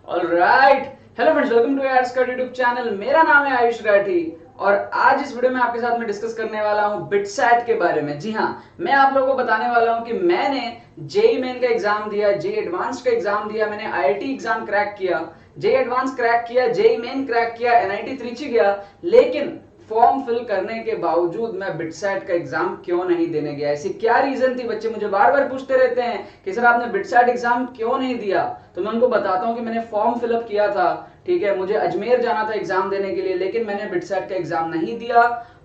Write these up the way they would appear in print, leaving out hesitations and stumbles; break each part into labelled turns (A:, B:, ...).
A: Alright, hello friends, welcome to यार्स का YouTube channel. मेरा नाम है आयुष राठी और आज इस वीडियो में आपके साथ में डिस्कस करने वाला हूं बिटसैट के बारे में। जी हां, मैं आप लोगों को बताने वाला हूं कि मैंने जेई मेन का एग्जाम दिया, जेई एडवांस का एग्जाम दिया, मैंने आईआईटी एग्जाम क्रैक किया, जेई एडवांस क्रैक किया, जेई मेन क्रैक किया, एनआईटी त्रिची गया, लेकिन फॉर्म फिल करने के बावजूद मैं बिटसैट का एग्जाम क्यों नहीं देने गया। ऐसी क्या रीजन थी? बच्चे मुझे बार बार पूछते रहते हैं कि सर आपने बिटसैट एग्जाम क्यों नहीं दिया। तो मैं उनको बताता हूं कि मैंने फॉर्म फिलअप किया था, ठीक है, मुझे अजमेर जाना था एग्जाम देने के लिए, लेकिन मैंने बिटसैट का एग्जाम नहीं दिया।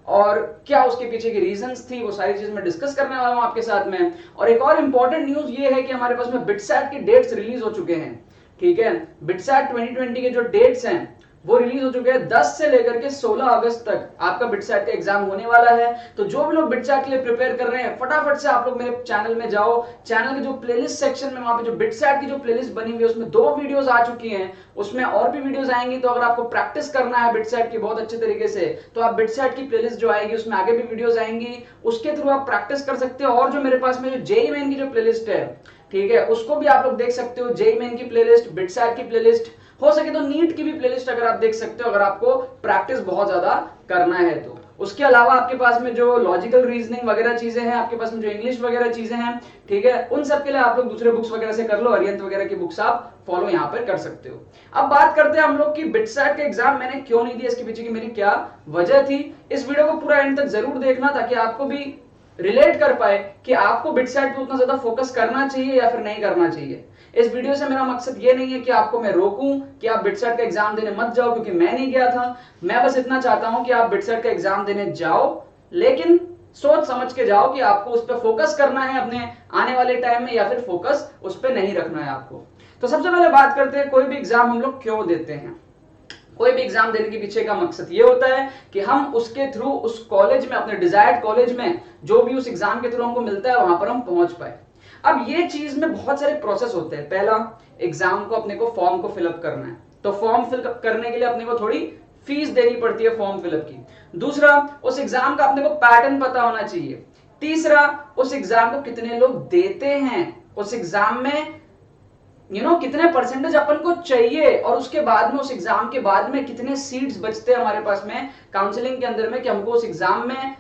A: और क्या उसके पीछे की रीजंस थी वो सारी चीज मैं डिस्कस करने वाला हूं आपके साथ में। और एक और इंपॉर्टेंट न्यूज ये है कि हमारे पास में बिटसैट के डेट्स रिलीज हो चुके हैं। ठीक है, बिटसैट 2020 के जो डेट्स हैं वो रिलीज हो चुके हैं। 10 से लेकर के 16 अगस्त तक आपका बिटसैट का एग्जाम होने वाला है। तो जो भी लोग बिटसैट के लिए प्रिपेयर कर रहे हैं, फटाफट से आप लोग मेरे चैनल में जाओ। चैनल के जो प्लेलिस्ट सेक्शन में वहां पे जो बिटसैट की जो प्लेलिस्ट बनी हुई है उसमें 2 वीडियोस आ चुकी हैं, उसमें और भी वीडियोस आएंगी। तो अगर आपको प्रैक्टिस करना है बिटसैट की बहुत अच्छे तरीके से, तो आप बिटसैट की प्लेलिस्ट जो आएगी उसमें आगे भी वीडियोस आएंगी, उसके थ्रू आप प्रैक्टिस कर सकते हो। और जो मेरे पास में जो जेई मेन की जो प्लेलिस्ट है, ठीक है, उसको भी आप लोग देख सकते हो। जेई मेन की प्लेलिस्ट, बिटसैट की प्लेलिस्ट, हो सके तो नीट की भी प्लेलिस्ट अगर आप देख सकते हो, अगर आपको प्रैक्टिस बहुत ज्यादा करना है तो। उसके अलावा आपके पास में जो लॉजिकल रीजनिंग वगैरह चीजें हैं, आपके पास में जो इंग्लिश वगैरह चीजें हैं, ठीक है, उन सब के लिए आप लोग दूसरे बुक्स वगैरह से कर लो। अरिहंत वगैरह की बुक्स आप फॉलो यहाँ पर कर सकते हो। अब बात करते हैं हम लोग की बिटसैट का एग्जाम मैंने क्यों नहीं दिया, इसके पीछे की मेरी क्या वजह थी। इस वीडियो को पूरा एंड तक जरूर देखना ताकि आपको भी रिलेट कर पाए कि आपको बिटसैट पे उतना ज्यादा फोकस करना चाहिए या फिर नहीं करना चाहिए। इस वीडियो से मेरा मकसद ये नहीं है कि आपको मैं रोकूं कि आप बिटसैट का एग्जाम देने मत जाओ, क्योंकि मैं नहीं गया था। मैं बस इतना चाहता हूं कि आप बिटसैट का एग्जाम देने जाओ, लेकिन सोच समझ के जाओ कि आपको उस पर फोकस करना है अपने आने वाले टाइम में, या फिर फोकस उस पर नहीं रखना है आपको। तो सबसे पहले बात करते हैं कोई भी एग्जाम हम लोग क्यों देते हैं। कोई भी एग्जाम देने के पीछे का मकसद ये होता है कि हम उसके थ्रू उस कॉलेज में, अपने डिजायर्ड कॉलेज में, जो भी उस एग्जाम के थ्रू हमको मिलता है वहां पर हम पहुंच पाए। अब ये चीज में बहुत सारे प्रोसेस होते हैं। पहला, एग्जाम को अपने को फॉर्म को फिलअप करना है, तो फॉर्म फिलअप करने के लिए अपने को थोड़ी फीस देनी पड़ती है फॉर्म फिलअप की। दूसरा, उस एग्जाम का अपने को पैटर्न पता होना चाहिए। तीसरा, उस एग्जाम को कितने लोग देते हैं, उस एग्जाम में कितने परसेंटेज अपन को चाहिए, और उसके बाद में उस एग्जाम के बाद में कितने सीट्स बचते हैं हमारे पास में काउंसलिंग के अंदर में, कि हमको उस एग्जाम में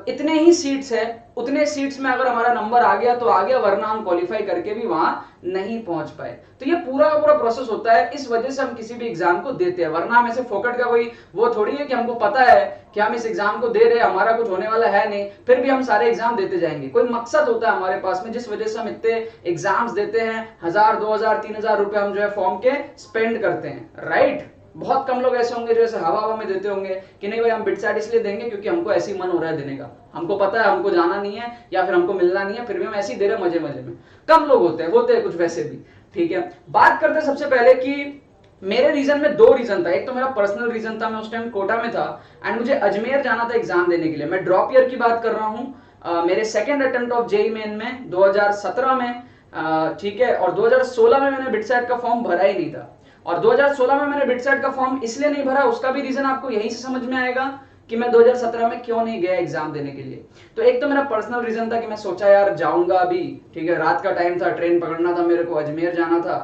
A: इतने ही सीट्स है, उतने सीट्स में अगर हमारा नंबर आ गया तो आ गया, वरना हम क्वालिफाई करके भी वहां नहीं पहुंच पाए। तो ये पूरा का पूरा प्रोसेस होता है, इस वजह से हम किसी भी एग्जाम को देते हैं। वरना हम ऐसे फोकट का कोई वो थोड़ी है कि हमको पता है कि हम इस एग्जाम को दे रहे हैं, हमारा कुछ होने वाला है नहीं, फिर भी हम सारे एग्जाम देते जाएंगे। कोई मकसद होता है हमारे पास में, जिस वजह से हम इतने एग्जाम्स देते हैं, 1000 2000 3000 रुपए हम जो है फॉर्म के स्पेंड करते हैं, राइट। बहुत कम लोग ऐसे होंगे जो ऐसे हवा हवा में देते होंगे कि नहीं भाई हम बिटसैट इसलिए देंगे क्योंकि हमको ऐसी मन हो रहा है देने का, हमको पता है हमको जाना नहीं है या फिर हमको मिलना नहीं है, फिर भी हम ऐसे ही दे रहे हैं मजे मजे में। कम लोग होते हैं कुछ वैसे भी। ठीक है, बात करते हैं सबसे पहले कि मेरे रीजन में 2 रीजन था। एक तो मेरा पर्सनल रीजन था, मैं उस टाइम कोटा में था एंड मुझे अजमेर जाना था एग्जाम देने के लिए। मैं ड्रॉप ईयर की बात कर रहा हूँ, मेरे second attempt of JEE Main में 2017 में, ठीक है, और 2016 में मैंने बिटसैट का फॉर्म भरा ही नहीं था। और 2016 में मैंने बिटसैट का फॉर्म इसलिए नहीं भरा, उसका भी रीजन आपको यहीं से समझ में आएगा कि मैं 2017 में क्यों नहीं गया एग्जाम देने के लिए। तो एक तो मेरा पर्सनल रीजन था कि मैं सोचा यार जाऊंगा अभी, ठीक है, रात का टाइम था, ट्रेन पकड़ना था मेरे को, अजमेर जाना था,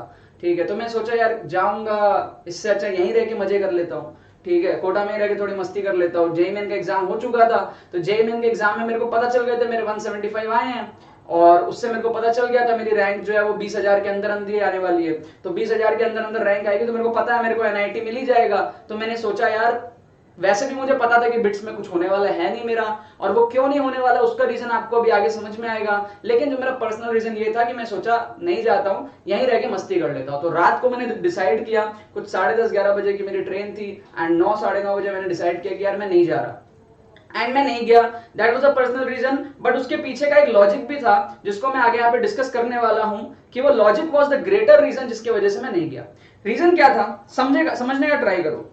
A: ठीक है, तो मैं सोचा यार जाऊंगा, इससे अच्छा यहीं रह के मजे कर लेता हूँ, ठीक है, कोटा में रह के थोड़ी मस्ती कर लेता हूँ। जेई मेन का एग्जाम हो चुका था, तो जेई मेन के एग्जाम में मेरे को पता चल गए थे मेरे 175 आए हैं, और उससे मेरे को पता चल गया था मेरी रैंक जो है वो 20,000 के अंदर अंदर ही आने वाली है। तो 20,000 के अंदर अंदर रैंक आएगी तो मेरे को पता है मेरे को एनआईटी मिल ही जाएगा। तो मैंने सोचा यार, वैसे भी मुझे पता था कि बिट्स में कुछ होने वाला है नहीं मेरा, और वो क्यों नहीं होने वाला उसका रीजन आपको अभी आगे समझ में आएगा। लेकिन जो मेरा पर्सनल रीजन ये था कि मैं सोचा नहीं जाता हूँ, यहीं रह के मस्ती कर लेता हूँ। तो रात को मैंने डिसाइड किया, कुछ 10:30 11 बजे की मेरी ट्रेन थी एंड 9 9:30 बजे मैंने डिसाइड किया कि यार मैं नहीं जा रहा, एंड मैं नहीं गया। That was a personal reason, but उसके पीछे का एक लॉजिक भी था जिसको मैं आगे यहाँ पे डिस्कस करने वाला हूं कि वो logic was the greater reason जिसकी वजह से मैं नहीं गया। रीजन क्या था, समझने का ट्राई करो।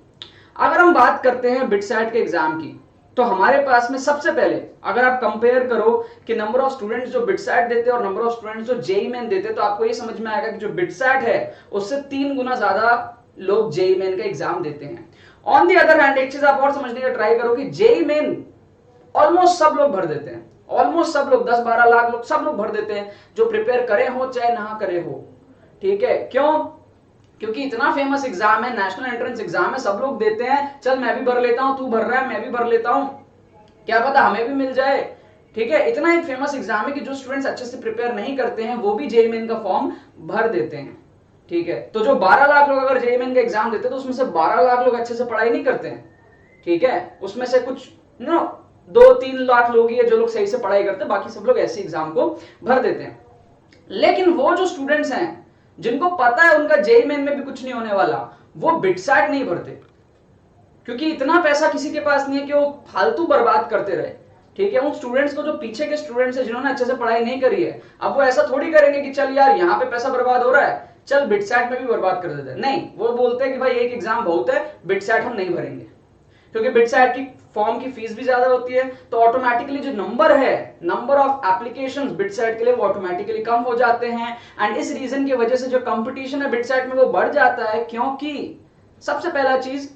A: अगर हम बात करते हैं बिटसैट के एग्जाम की, तो हमारे पास में सबसे पहले अगर आप कंपेयर करो कि नंबर ऑफ स्टूडेंट्स जो बिटसैट देते हैं और नंबर ऑफ स्टूडेंट्स जो जेई मेन देते हैं, तो आपको ये समझ में आएगा कि जो बिटसैट है उससे 3 गुना ज्यादा लोग जेई मेन का एग्जाम देते हैं। ऑन दी अदर हैंड एक चीज आप और समझने का ट्राई करो कि जेई मेन ऑलमोस्ट सब लोग भर देते हैं, ऑलमोस्ट सब लोग, 10-12 लाख लोग, सब लोग भर देते हैं जो प्रिपेयर करे हो चाहे ना करे हो। ठीक है, क्यों? क्योंकि इतना फेमस एग्जाम है, नेशनल एंट्रेंस एग्जाम है, सब लोग देते हैं, चल मैं भी भर लेता हूं, तू भर रहा है मैं भी भर लेता हूं, क्या पता हमें भी मिल जाए। ठीक है, इतना एक फेमस एग्जाम है कि जो स्टूडेंट्स अच्छे से प्रिपेयर नहीं करते हैं वो भी जेईई मेन का फॉर्म भर देते हैं। ठीक है, तो जो 12 लाख लोग अगर जेईई मेन का एग्जाम देते हैं तो उसमें से 12 लाख लोग अच्छे से पढ़ाई नहीं करते हैं। ठीक है, उसमें से कुछ 2-3 लाख लोग ही है जो लोग सही से पढ़ाई करते हैं, बाकी सब लोग ऐसे एग्जाम को भर देते हैं। लेकिन वो जो स्टूडेंट्स हैं जिनको पता है उनका जेईई मेन में भी कुछ नहीं होने वाला, वो बिटसैट नहीं भरते, क्योंकि इतना पैसा किसी के पास नहीं है कि वो फालतू बर्बाद करते रहे। ठीक है, उन स्टूडेंट्स को, जो पीछे के स्टूडेंट्स हैं जिन्होंने अच्छे से पढ़ाई नहीं करी है, अब वो ऐसा थोड़ी करेंगे कि चल यार यहाँ पे पैसा बर्बाद हो रहा है, चल बिटसैट में भी बर्बाद कर देते हैं। नहीं, वो बोलते हैं कि भाई एक एग्जाम बहुत है, बिटसैट हम नहीं भरेंगे, क्योंकि बिटसैट की फॉर्म की फीस भी ज्यादा होती है, तो ऑटोमेटिकली जो नंबर है, नंबर ऑफ एप्लीकेशंस बिटसैट के लिए, वो ऑटोमेटिकली कम हो जाते हैं। एंड इस रीजन की वजह से जो कंपटीशन है बिटसैट में वो बढ़ जाता है, क्योंकि सबसे पहला चीज,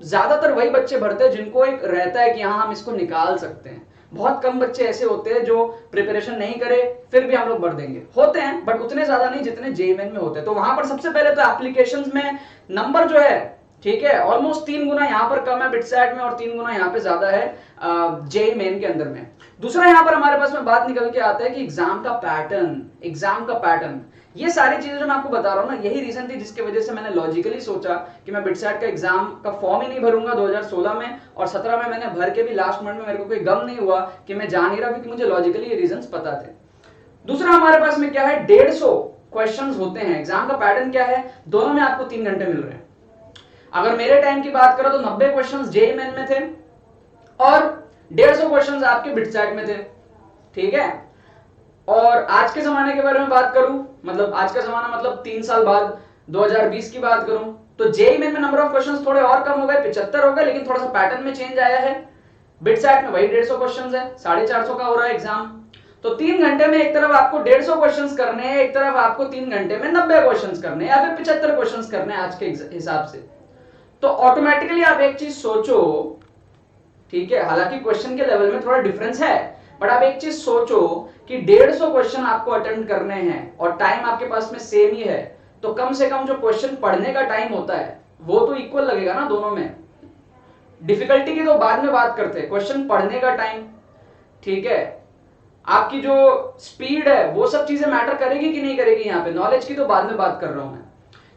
A: ज्यादातर वही बच्चे भरते हैं जिनको एक रहता है कि हाँ हम इसको निकाल सकते हैं। बहुत कम बच्चे ऐसे होते हैं जो प्रिपरेशन नहीं करे फिर भी हम लोग भर देंगे, होते हैं बट उतने ज्यादा नहीं जितने जेईई मेन में होते हैं। तो वहां पर सबसे पहले तो एप्लीकेशंस में नंबर जो है, ठीक है, ऑलमोस्ट 3 गुना यहां पर कम है बिटसैट में और 3 गुना यहां पे ज्यादा है जेईई मेन के अंदर में। दूसरा यहां पर हमारे पास में बात निकल के आता है कि एग्जाम का पैटर्न, ये सारी चीजें जो मैं आपको बता रहा हूं ना, यही रीजन थी जिसकी वजह से मैंने लॉजिकली सोचा कि मैं बिटसैट का एग्जाम का फॉर्म ही नहीं भरूंगा 2016 में, और 17 में मैंने भर के भी लास्ट मिनट में मेरे को कोई गम नहीं हुआ कि मैं जा नहीं रहा, क्योंकि मुझे लॉजिकली ये रीजंस पता थे। दूसरा हमारे पास में क्या है, 150 क्वेश्चंस होते हैं। एग्जाम का पैटर्न क्या है, दोनों में आपको 3 घंटे मिल रहे हैं। अगर मेरे टाइम की बात करो तो 90 क्वेश्चंस जेईई मेन में थे और 150 क्वेश्चंस आपके बिटसैट में थे। ठीक है, और आज के जमाने के बारे में बात करूं, मतलब आज का जमाना मतलब 3 साल बाद 2020 की बात करूं, तो जेईई मेन में नंबर ऑफ क्वेश्चंस थोड़े और कम हो गए, 75 हो गए, लेकिन थोड़ा सा पैटर्न में चेंज आया है। बिटसैट में वही 150 क्वेश्चंस है, 450 का हो रहा है एग्जाम। तो 3 घंटे में एक तरफ आपको 150 क्वेश्चंस करने हैं, एक तरफ आपको 3 घंटे में 90 क्वेश्चंस करने हैं या फिर 75 क्वेश्चंस करने हैं आज के हिसाब से। तो ऑटोमेटिकली आप एक चीज सोचो, ठीक है, हालांकि क्वेश्चन के लेवल में थोड़ा डिफरेंस है, बट आप एक चीज सोचो कि 150 क्वेश्चन आपको अटेम्प्ट करने हैं और टाइम आपके पास में सेम ही है, तो कम से कम जो क्वेश्चन पढ़ने का टाइम होता है वो तो इक्वल लगेगा ना दोनों में। डिफिकल्टी की तो बाद में बात करते हैं, क्वेश्चन पढ़ने का टाइम, ठीक है, आपकी जो स्पीड है, वो सब चीजें मैटर करेगी कि नहीं करेगी। यहाँ पे नॉलेज की तो बाद में बात कर रहा हूं मैं।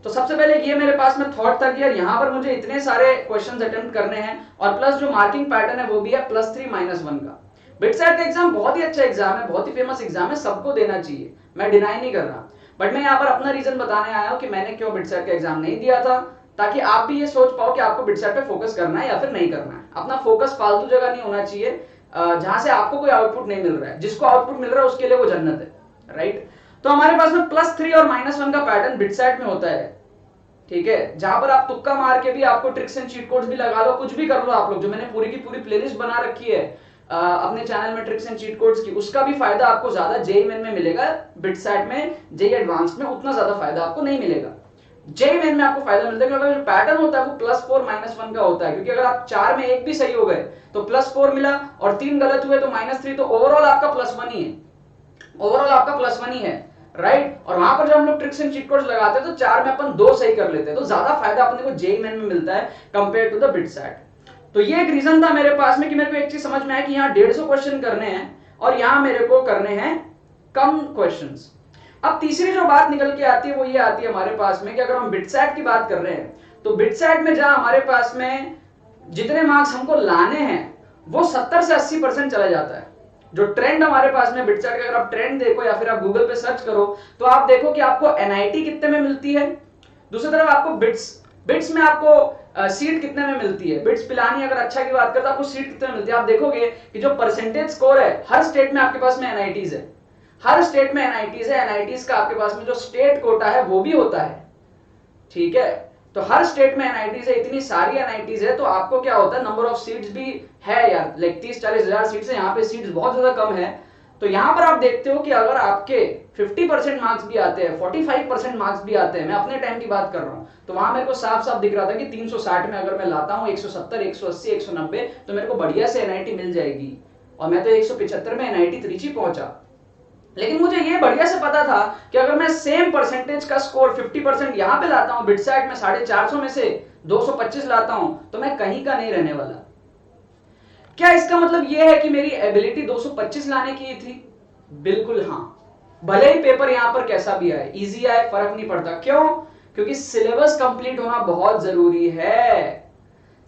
A: तो सबसे पहले ये मेरे पास में थॉट था कि यार यहाँ पर मुझे इतने सारे क्वेश्चंस अटेम्प्ट करने हैं, और प्लस जो मार्किंग पैटर्न है वो भी है +3 -1 का। बिटसैट का एग्जाम बहुत ही अच्छा एग्जाम है, बहुत ही फेमस एग्जाम है, सबको देना चाहिए, मैं डिनाई नहीं कर रहा, बट मैं यहाँ पर अपना रीजन बताने आया हूँ कि मैंने क्यों बिटसैट का एग्जाम नहीं दिया था, ताकि आप भी ये सोच पाओ कि आपको बिटसैट पे फोकस करना है या फिर नहीं करना है। अपना फोकस फालतू जगह नहीं होना चाहिए जहां से आपको कोई आउटपुट नहीं मिल रहा है। जिसको आउटपुट मिल रहा है उसके लिए वो जन्नत है, राइट। तो हमारे पास में +3 और -1 का पैटर्न बिटसैट में होता है, ठीक है, जहां पर आप तुक्का मार के भी, आपको ट्रिक्स एंड चीट कोड्स भी लगा लो, कुछ भी कर लो आप लोग, जो मैंने पूरी की पूरी प्लेलिस्ट बना रखी है अपने चैनल में ट्रिक्स एंड चीट कोड्स की, उसका भी फायदा आपको ज्यादा जेईई मेन में मिलेगा। बिटसैट में, जेईई एडवांस में उतना ज्यादा फायदा आपको नहीं मिलेगा। जेईई मेन में आपको फायदा मिलता है क्योंकि जो पैटर्न होता है वो +4 -1 का होता है, क्योंकि अगर आप 4 में एक भी सही हो गए तो +4 मिला, और 3 गलत हुए तो -3, तो ओवरऑल आपका +1 ही है, ओवरऑल आपका +1 ही है, राइट। और वहां पर जब हम लोग ट्रिक्स एंड चीट कोड्स लगाते हैं तो 4 में अपन 2 सही कर लेते हैं, तो ज्यादा फायदा अपने को जेईई मेन में मिलता है कंपेयर टू द बिटसैट। तो ये एक रीजन था मेरे पास में कि मेरे को एक चीज समझ में आया कि यहाँ 150 क्वेश्चन करने हैं और यहाँ मेरे को करने हैं कम क्वेश्चंस। अब तीसरी जो बात निकल के आती है वो ये आती है हमारे पास में कि अगर हम बिटसैट की बात कर रहे हैं, तो बिटसैट में जहां हमारे पास में जितने मार्क्स हमको लाने हैं वो 70 से 80% चला जाता है। जो ट्रेंड हमारे पास में बिटसैट का, अगर आप ट्रेंड देखो या फिर आप गूगल पे सर्च करो तो आप देखो कि आपको एनआईटी कितने में मिलती है, दूसरी तरफ आपको बिट्स में आपको सीट कितने में मिलती है। बिट्स पिलानी अगर अच्छा की बात करते तो आपको सीट कितने में मिलती है। आप देखोगे कि जो परसेंटेज स्कोर है, हर स्टेट में आपके पास में एनआईटीज है, हर स्टेट में एनआईटीज है। एनआईटीज का आपके पास में जो स्टेट कोटा है वो भी होता है, ठीक है। तो हर स्टेट में एनआईटीज है, इतनी सारी एनआईटीज है, तो आपको क्या होता है, नंबर ऑफ सीट्स भी है यार, लाइक 30-40 हजार सीट्स है, यहाँ पे सीट्स बहुत ज्यादा कम है। तो यहाँ पर आप देखते हो कि अगर आपके 50% मार्क्स भी आते हैं, 45% मार्क्स भी आते हैं, मैं अपने टाइम की बात कर रहा हूँ, तो वहां मेरे को साफ साफ दिख रहा था कि 360 में अगर मैं लाता हूँ 170, 180, 190, तो मेरे को बढ़िया से एनआईटी मिल जाएगी। और मैं तो 175 में एनआईटी त्रिची पहुंचा, लेकिन मुझे ये बढ़िया से पता था कि अगर मैं सेम परसेंटेज का स्कोर 50% यहां पे लाता हूं बिटसैट में 450 में से 225 लाता हूं तो मैं कहीं का नहीं रहने वाला। क्या इसका मतलब यह है कि मेरी एबिलिटी 225 लाने की थी? बिल्कुल हां। भले ही पेपर यहां पर कैसा भी आए, इजी आए, फर्क नहीं पड़ता। क्यों? क्योंकि सिलेबस कंप्लीट होना बहुत जरूरी है।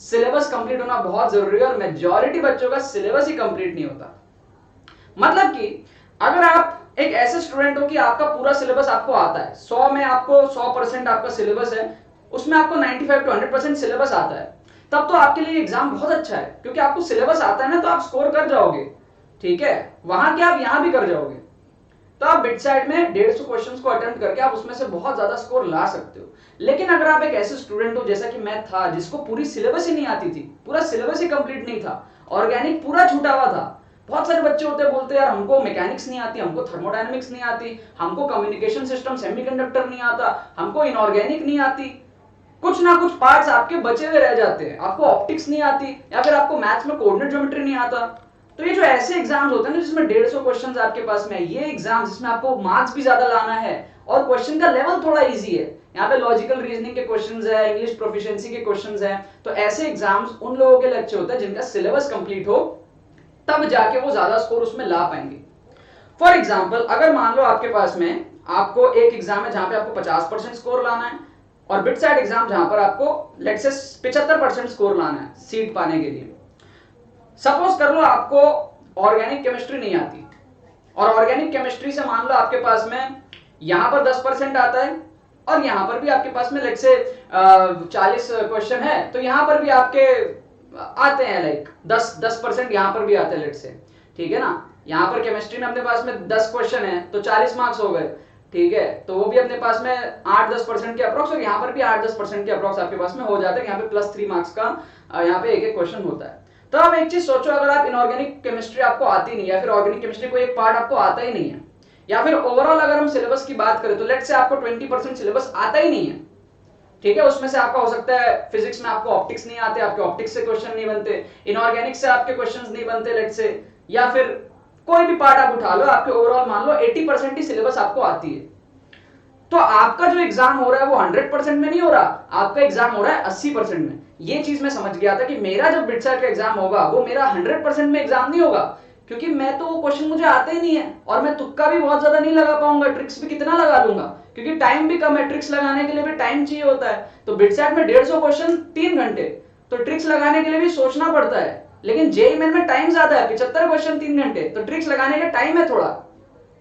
A: सिलेबस कंप्लीट होना बहुत जरूरी है और मेजॉरिटी बच्चों का सिलेबस ही कंप्लीट नहीं होता। मतलब कि अगर आप एक ऐसे स्टूडेंट हो कि आपका पूरा सिलेबस आपको आता है, 100 में आपको 100% आपका सिलेबस है, उसमें आपको 95 to 100% सिलेबस आता है, तब तो आपके लिए एग्जाम बहुत अच्छा है, क्योंकि आपको सिलेबस आता है ना, तो आप स्कोर कर जाओगे। ठीक है, वहां के आप यहां भी कर जाओगे। तो आप बिटसैट में 150 क्वेश्चंस को अटेम्प्ट करके आप उसमें से बहुत ज्यादा स्कोर ला सकते हो। लेकिन अगर आप एक ऐसे स्टूडेंट हो जैसा कि मैं था, जिसको पूरी सिलेबस ही नहीं आती थी, पूरा सिलेबस ही कंप्लीट नहीं था, ऑर्गेनिक पूरा छूटा हुआ था। बहुत सारे बच्चे होते हैं बोलते हैं यार हमको मैकेनिक्स नहीं आती, हमको थर्मोडायनेमिक्स नहीं आती, हमको कम्युनिकेशन सिस्टम सेमीकंडक्टर नहीं आता, हमको इनऑर्गेनिक नहीं आती। कुछ ना कुछ पार्ट्स आपके बचे हुए रह जाते हैं। आपको ऑप्टिक्स नहीं आती, या फिर आपको मैथ्स में कोऑर्डिनेट ज्योमेट्री नहीं आता। तो ये जो ऐसे एग्जाम्स होते हैं ना जिसमें 150 क्वेश्चंस आपके पास में है, ये एग्जाम जिसमें आपको मार्क्स भी ज्यादा लाना है और क्वेश्चन का लेवल थोड़ा इजी है, यहाँ पे लॉजिकल रीजनिंग के क्वेश्चंस है, इंग्लिश प्रोफिशिएंसी के क्वेश्चंस है, तो ऐसे एग्जाम्स उन लोगों के लिए अच्छे होते हैं जिनका सिलेबस कंप्लीट हो, तब जाके वो ज्यादा स्कोर उसमें ला पाएंगे। फॉर एग्जाम्पल, अगर मान लो आपके पास में आपको एक एग्जाम है जहां पे आपको 50% स्कोर लाना है, और बिटसैट एग्जाम जहां पर आपको लेट्स से 75% स्कोर लाना है सीट पाने के लिए। सपोज कर लो आपको ऑर्गेनिक केमिस्ट्री नहीं आती, और ऑर्गेनिक केमिस्ट्री से मान लो आपके पास में यहां पर 10% आता है, और यहां पर भी आपके पास में लेट्स से 40 क्वेश्चन है, तो यहां पर भी आपके आते हैं लाइक 10% यहां पर भी आते हैं लेट्स से। ठीक है ना, यहां पर केमिस्ट्री में अपने पास में 10 क्वेश्चन है तो 40 मार्क्स हो गए। ठीक है, तो वो भी अपने पास में 8-10% के अप्रोक्स, और यहाँ पर भी 8-10% के अप्रोक्स आपके पास में हो जाते हैं। यहाँ पे +3 मार्क्स का यहाँ पे एक क्वेश्चन होता है। तो अब एक चीज सोचो, अगर आप इनऑर्गेनिक केमिस्ट्री आपको आती नहीं है, या फिर ऑर्गेनिक केमिस्ट्री को एक पार्ट आपको आता ही नहीं है, या फिर ओवरऑल अगर हम सिलेबस की बात करें तो लेट्स से आपको 20% सिलेबस आता ही नहीं है। ठीक है, उसमें से आपका हो सकता है फिजिक्स में आपको ऑप्टिक्स नहीं आते, आपके ऑप्टिक्स से क्वेश्चन नहीं बनते, इनऑर्गेनिक से आपके क्वेश्चंस नहीं बनते लेट्स से, या फिर कोई भी पार्ट आप उठा लो, आपके ओवरऑल मान लो 80% ही सिलेबस आपको आती है, तो आपका जो एग्जाम हो रहा है वो 100% में नहीं हो रहा, आपका एग्जाम हो रहा है 80% में। ये चीज मैं समझ गया था कि मेरा जब बिटसैट का एग्जाम होगा वो मेरा 100% में एग्जाम नहीं होगा, क्योंकि मैं तो वो क्वेश्चन मुझे आते ही नहीं है, और मैं तुक्का भी बहुत ज्यादा नहीं लगा पाऊंगा, ट्रिक्स भी कितना लगा लूंगा, क्योंकि टाइम भी कम है, ट्रिक्स लगाने के लिए भी टाइम चाहिए होता है। तो बिटसैट में 150 क्वेश्चन 3 घंटे, तो ट्रिक्स लगाने के लिए भी सोचना पड़ता है। लेकिन जेईई मेन में टाइम ज्यादा है, 75 क्वेश्चन 3 घंटे, तो ट्रिक्स लगाने का टाइम है थोड़ा,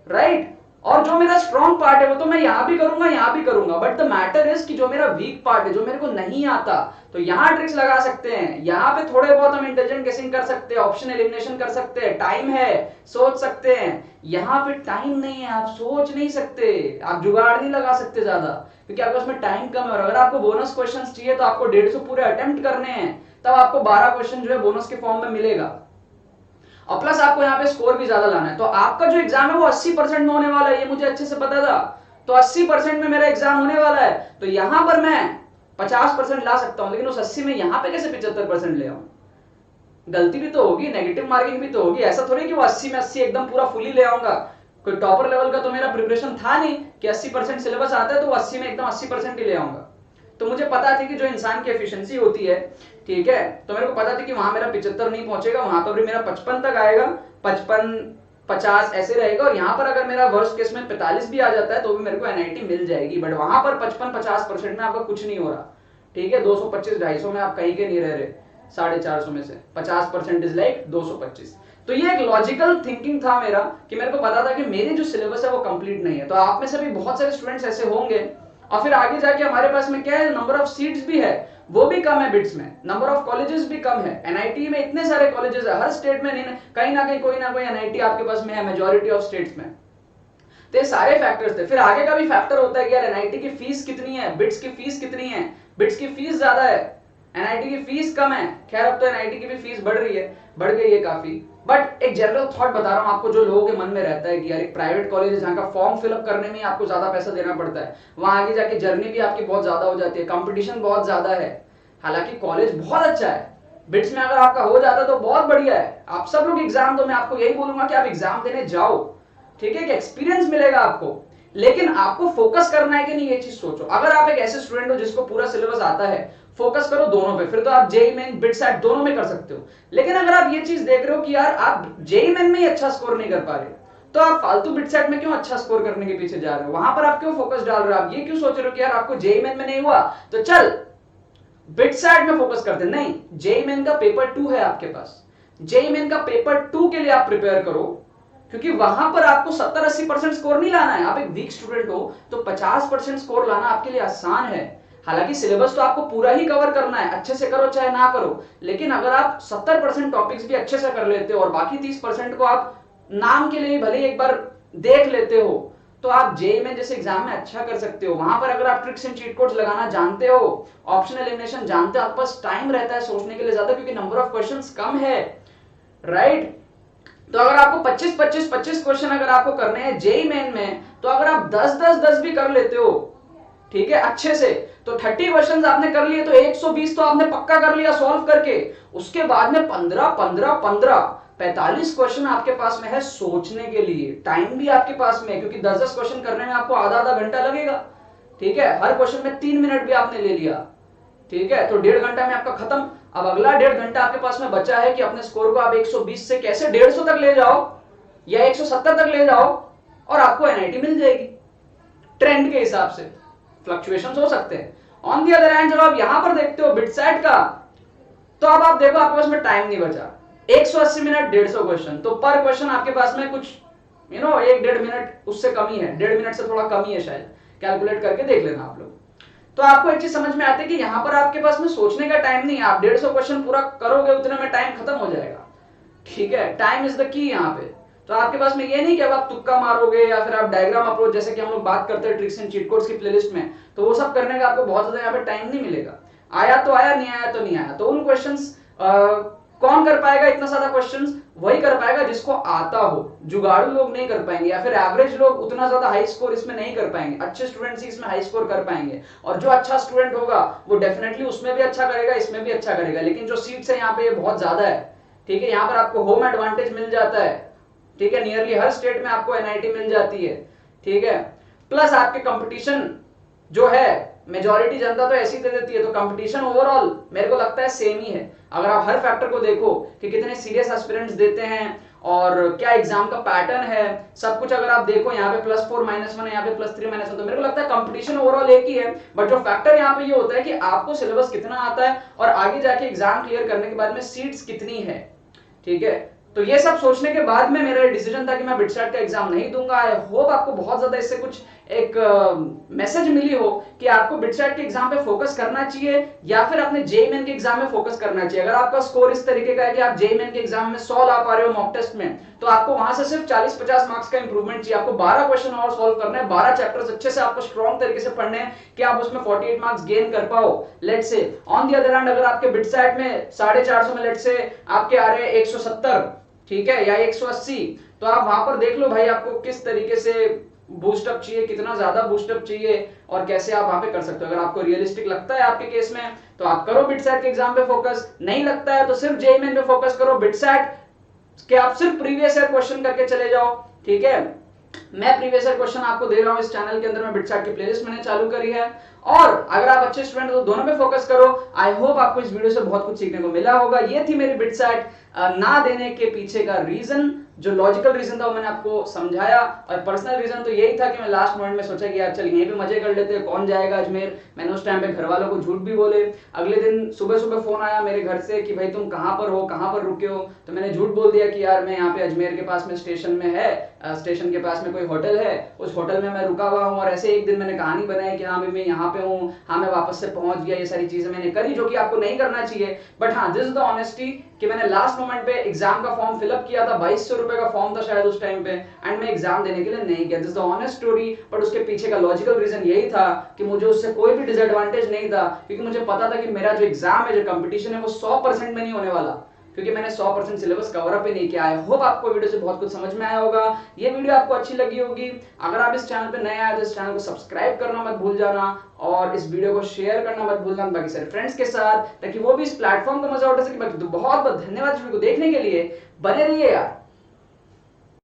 A: राइट। और जो मेरा स्ट्रॉन्ग पार्ट है वो तो मैं यहां भी करूंगा, यहां भी करूंगा, बट द मैटर इज कि जो मेरा वीक पार्ट है, जो मेरे को नहीं आता, तो यहां ट्रिक्स लगा सकते हैं, यहां पे थोड़े बहुत हम इंटेलिजेंट गेसिंग कर सकते हैं, ऑप्शन एलिमिनेशन कर सकते हैं, टाइम है, सोच सकते हैं। यहां पे टाइम नहीं है, आप सोच नहीं सकते, आप जुगाड़ नहीं लगा सकते ज्यादा, क्योंकि आपके उसमें टाइम कम है। और अगर आपको बोनस क्वेश्चन चाहिए तो आपको 150 पूरे अटेम्प्ट करने हैं, तब आपको 12 क्वेश्चन जो है बोनस के फॉर्म में मिलेगा, और प्लस आपको यहाँ पे स्कोर भी ज्यादा लाना है। तो आपका जो एग्जाम है वो 80% में होने वाला है, ये मुझे अच्छे से पता था। तो 80% में मेरा एग्जाम होने वाला है, तो यहां पर मैं 50% ला सकता हूं, लेकिन उस 80 में यहां पे कैसे 75% ले आऊं? गलती भी तो होगी, नेगेटिव मार्किंग भी तो होगी। ऐसा थोड़ी कि वो 80 में 80 एकदम पूरा फुली ले आऊंगा। कोई टॉपर लेवल का तो मेरा प्रिपरेशन था नहीं कि 80% सिलेबस आता है तो 80 में एकदम 80% ही ले आऊंगा। तो मुझे पता थी कि जो इंसान की एफिशिएंसी होती है, ठीक है, तो मेरे को पता थी कि वहां मेरा 75 नहीं पहुंचेगा, वहां पर भी मेरा 55 तक आएगा, 55-50 ऐसे रहेगा, और यहाँ पर अगर मेरा वर्स्ट केस में 45 भी आ जाता है तो भी मेरे को एनआईटी मिल जाएगी। बट वहां पर 55-50% में आपका कुछ नहीं हो रहा। ठीक है, 225-250 में आप कहीं के नहीं रह रहे, 450 में से 50% इज लाइक 225। तो ये एक लॉजिकल थिंकिंग था मेरा, कि मेरे को पता था कि मेरी जो सिलेबस है वो कंप्लीट नहीं है। तो आप में से भी बहुत सारे स्टूडेंट्स ऐसे होंगे, और फिर आगे जाके हमारे पास में क्या है, नंबर ऑफ सीट्स भी है, वो भी कम है बिट्स में, नंबर ऑफ कॉलेजेस भी कम है। एनआईटी में इतने सारे कॉलेजेस है, हर स्टेट में कहीं ना कहीं कोई ना कोई एनआईटी आपके पास में है, मेजॉरिटी ऑफ स्टेट्स में। तो ये सारे फैक्टर्स थे। फिर आगे का भी फैक्टर होता है कि यार एनआईटी की फीस कितनी है, बिट्स की फीस कितनी है। बिट्स की फीस ज्यादा है, एनआईटी की फीस कम है। खैर अब तो एनआईटी की भी फीस बढ़ रही है, बढ़ गई है काफी। बट एक जनरल थॉट बता रहा हूं आपको, जो लोगों के मन में रहता है कि यार एक प्राइवेट कॉलेज है जहां का फॉर्म फिलअप करने में आपको ज्यादा पैसा देना पड़ता है, वहां आगे जाके जर्नी भी आपकी बहुत ज्यादा हो जाती है, कंपटीशन बहुत ज्यादा है। हालांकि कॉलेज बहुत अच्छा है, बिट्स में अगर आपका हो जाता तो बहुत बढ़िया है। आप सब लोग एग्जाम दो, मैं आपको यही बोलूंगा कि आप एग्जाम देने जाओ। ठीक है, कि एक्सपीरियंस मिलेगा आपको, लेकिन आपको फोकस करना है कि नहीं, ये चीज सोचो। अगर आप एक ऐसे स्टूडेंट हो जिसको पूरा सिलेबस आता है, फोकस करो दोनों पे, फिर तो आप जेईई मेन बिटसैट दोनों में कर सकते हो। लेकिन अगर आप ये चीज देख रहे हो कि यार आप जेईई मेन में ही अच्छा स्कोर नहीं कर पा रहे, तो आप फालतू बिटसैट में क्यों अच्छा स्कोर करने के पीछे जा रहे हो, वहां पर आप क्यों फोकस डाल रहे हो, आप ये क्यों सोच रहे हो कि यार आपको जेईई मेन में नहीं हुआ तो चल बिटसैट में फोकस करते। नहीं, जेईई मेन का पेपर 2 है आपके पास, जेईई मेन का पेपर 2 के लिए आप प्रिपेयर करो, क्योंकि वहां पर आपको 70-80% स्कोर नहीं लाना है। आप एक वीक स्टूडेंट हो तो 50% स्कोर लाना आपके लिए आसान है। हालांकि सिलेबस तो आपको पूरा ही कवर करना है, अच्छे से करो चाहे ना करो, लेकिन अगर आप 70% टॉपिक्स भी अच्छे से कर लेते हो और बाकी 30% को आप नाम के लिए भले एक बार देख लेते हो, तो आप जेईई में जैसे एग्जाम में अच्छा कर सकते हो। वहां पर अगर आप ट्रिक्स एंड चीट कोड्स लगाना जानते हो, ऑप्शन एलिमिनेशन जानते हो, आपके पास टाइम रहता है सोचने के लिए ज्यादा, क्योंकि नंबर ऑफ क्वेश्चंस कम है, राइट। तो अगर आपको 25 क्वेश्चन अगर आपको करने हैं जेईई मेन में, तो अगर आप 10 भी कर लेते हो, ठीक है, अच्छे से, तो 30 क्वेश्चंस आपने कर लिए, तो 120 तो आपने पक्का कर लिया सॉल्व करके। उसके बाद में 45 क्वेश्चन आपके पास में है सोचने के लिए, टाइम भी आपके पास में है, क्योंकि 10 क्वेश्चन करने में आपको आधा घंटा लगेगा, ठीक है, हर क्वेश्चन में 3 मिनट भी आपने ले लिया, ठीक है, तो 1.5 घंटा में आपका खत्म। अब अगला 1.5 घंटा आपके पास में बचा है कि अपने स्कोर को आप 120 से कैसे 150 तक ले जाओ या 170 तक ले जाओ और आपको एनआईटी मिल जाएगी। ट्रेंड के हिसाब से फ्लक्चुएशंस हो सकते हैं। ऑन दी अदर हैंड जब आप यहां पर देखते हो बिटसैट का, तो अब आप देखो आपके पास में टाइम नहीं बचा, 180 मिनट 150 क्वेश्चन, तो पर क्वेश्चन आपके पास में कुछ 1-1.5 मिनट उससे कम ही है, 1.5 मिनट से थोड़ा कम ही है शायद, कैलकुलेट करके देख लेना आप लोग। तो आपको एक चीज समझ में आती है कि यहां पर आपके पास में सोचने का टाइम नहीं है, आप 150 क्वेश्चन पूरा करोगे उतने में टाइम खत्म हो जाएगा, ठीक है, टाइम इज द की यहाँ पे। तो आपके पास में ये नहीं कि अब आप तुक्का मारोगे या फिर आप डायग्राम अप्रोच, जैसे कि हम लोग बात करते हैं ट्रिक्स एंड चीट कोड्स की प्लेलिस्ट में, तो वो सब करने का आपको बहुत ज्यादा यहाँ पे टाइम नहीं मिलेगा। आया तो आया, नहीं आया तो नहीं आया। तो उन क्वेश्चंस कौन कर पाएगा, इतना सारा क्वेश्चंस वही कर पाएगा जिसको आता हो, जुगाड़ू लोग नहीं कर पाएंगे, या फिर एवरेज लोग उतना ज्यादा हाई स्कोर इसमें नहीं कर पाएंगे, अच्छे स्टूडेंट्स ही इसमें हाई स्कोर कर पाएंगे। और जो अच्छा स्टूडेंट होगा वो डेफिनेटली उसमें भी अच्छा करेगा, इसमें भी अच्छा करेगा। लेकिन जो सीट्स है यहाँ पे ये बहुत ज्यादा है, ठीक है, यहाँ पर आपको होम एडवांटेज मिल जाता है, ठीक है, नियरली हर स्टेट में आपको एनआईटी मिल जाती है, ठीक है, प्लस आपके कंपटीशन जो है मेजॉरिटी जनता तो ऐसी दे देती है, तो कंपटीशन ओवरऑल मेरे को लगता है सेम ही है। अगर आप हर फैक्टर को देखो कि कितने सीरियस एस्पिरेंट्स देते हैं और क्या एग्जाम का पैटर्न है, सब कुछ अगर आप देखो, यहाँ पे +4 -1 है, यहाँ पे +3 -1, तो मेरे को लगता है कंपटीशन ओवरऑल एक ही है। बट जो फैक्टर यहाँ पे ये होता है कि आपको सिलेबस कितना आता है और आगे जाके एग्जाम क्लियर करने के बाद में सीट्स कितनी है, ठीक है। तो ये सब सोचने के बाद में मेरा डिसीजन था कि मैं बिटसैट का एग्जाम नहीं दूंगा। आई होप आपको बहुत ज्यादा इससे कुछ एक मैसेज मिली हो कि आपको बिटसैट के एग्जाम पे फोकस करना चाहिए या फिर अपने जेईई मेन के एग्जाम में फोकस करना चाहिए। अगर आपका स्कोर इस तरीके का है कि आप जेईई मेन के एग्जाम में 100 ला पा रहे हो मॉक टेस्ट में, तो आपको वहां से सिर्फ 40-50 मार्क्स का इंप्रूवमेंट चाहिए। आपको 12 क्वेश्चन और सॉल्व करने हैं, 12 चैप्टर्स अच्छे से आपको स्ट्रॉन्ग तरीके से पढ़ने हैं कि आप उसमें 48 मार्क्स गेन कर पाओ। Let's say on the other hand अगर आपके बिटसैट में 450 में लेट्स से आपके आ रहे हैं 170, ठीक है, या 180, तो आप वहां पर देख लो भाई आपको किस तरीके से बूस्टअप चाहिए, कितना ज्यादा बूस्टअप चाहिए और कैसे आप वहां पे कर सकते हो। अगर आपको रियलिस्टिक लगता है आपके केस में तो आप करो बिटसैट के एग्जाम पे फोकस, नहीं लगता है तो सिर्फ जेईई मेन पे फोकस करो। बिटसैट के आप सिर्फ प्रीवियस ईयर क्वेश्चन करके चले जाओ, ठीक है। मैं प्रीवियस ईयर क्वेश्चन आपको दे रहा हूं इस चैनल के अंदर, मैं बिटसैट की प्लेलिस्ट मैंने चालू करी है। और अगर आप अच्छे स्टूडेंट हो तो दोनों पे फोकस करो। आई होप आपको इस वीडियो से बहुत कुछ सीखने को मिला होगा। ये थी मेरी बिटसैट ना देने के पीछे का रीजन, जो लॉजिकल रीजन था वो मैंने आपको समझाया। और पर्सनल रीजन तो यही था कि मैं लास्ट मोमेंट में सोचा कि यार चल यहीं पे मजे कर लेते हैं, कौन जाएगा अजमेर। मैंने उस टाइम पे घर वालों को झूठ भी बोले। अगले दिन सुबह सुबह फोन आया मेरे घर से कि भाई तुम कहां पर हो, कहां पर रुके हो, तो मैंने झूठ बोल दिया कि यार मैं यहाँ पे अजमेर के पास में स्टेशन में है, स्टेशन के पास में कोई होटल है, उस होटल में मैं रुका हुआ हूँ। और ऐसे एक दिन मैंने कहानी बनाई कि हाँ भाई मैं यहाँ पे हूँ, हाँ मैं वापस से पहुंच गया। ये सारी चीजें मैंने करी जो कि आपको नहीं करना चाहिए। बट हाँ, दिस इज द ऑनेस्टी कि मैंने लास्ट मोमेंट पे एग्जाम का फॉर्म फिलअप किया था, 2200 रुपए का फॉर्म था शायद उस टाइम पे, एंड मैं एग्जाम देने के लिए नहीं गया। This is the honest story. But उसके पीछे का लॉजिकल रीजन यही था कि मुझे उससे कोई भी डिसएडवांटेज नहीं था, क्योंकि मुझे पता था कि मेरा जो एग्जाम है, जो कंपटीशन है, वो 100% में नहीं होने वाला, क्योंकि मैंने 100% सिलेबस कवर अप ही नहीं किया। आई होप आपको वीडियो से बहुत कुछ समझ में आया होगा। ये वीडियो आपको अच्छी लगी होगी। अगर आप इस चैनल पे नए आए तो इस चैनल को सब्सक्राइब करना मत भूल जाना और इस वीडियो को शेयर करना मत भूलना बाकी सारे फ्रेंड्स के साथ, ताकि वो भी इस प्लेटफॉर्म का मजा उठा सके। बाकी तो बहुत बहुत धन्यवाद वीडियो को देखने के लिए। बने रहिए यार।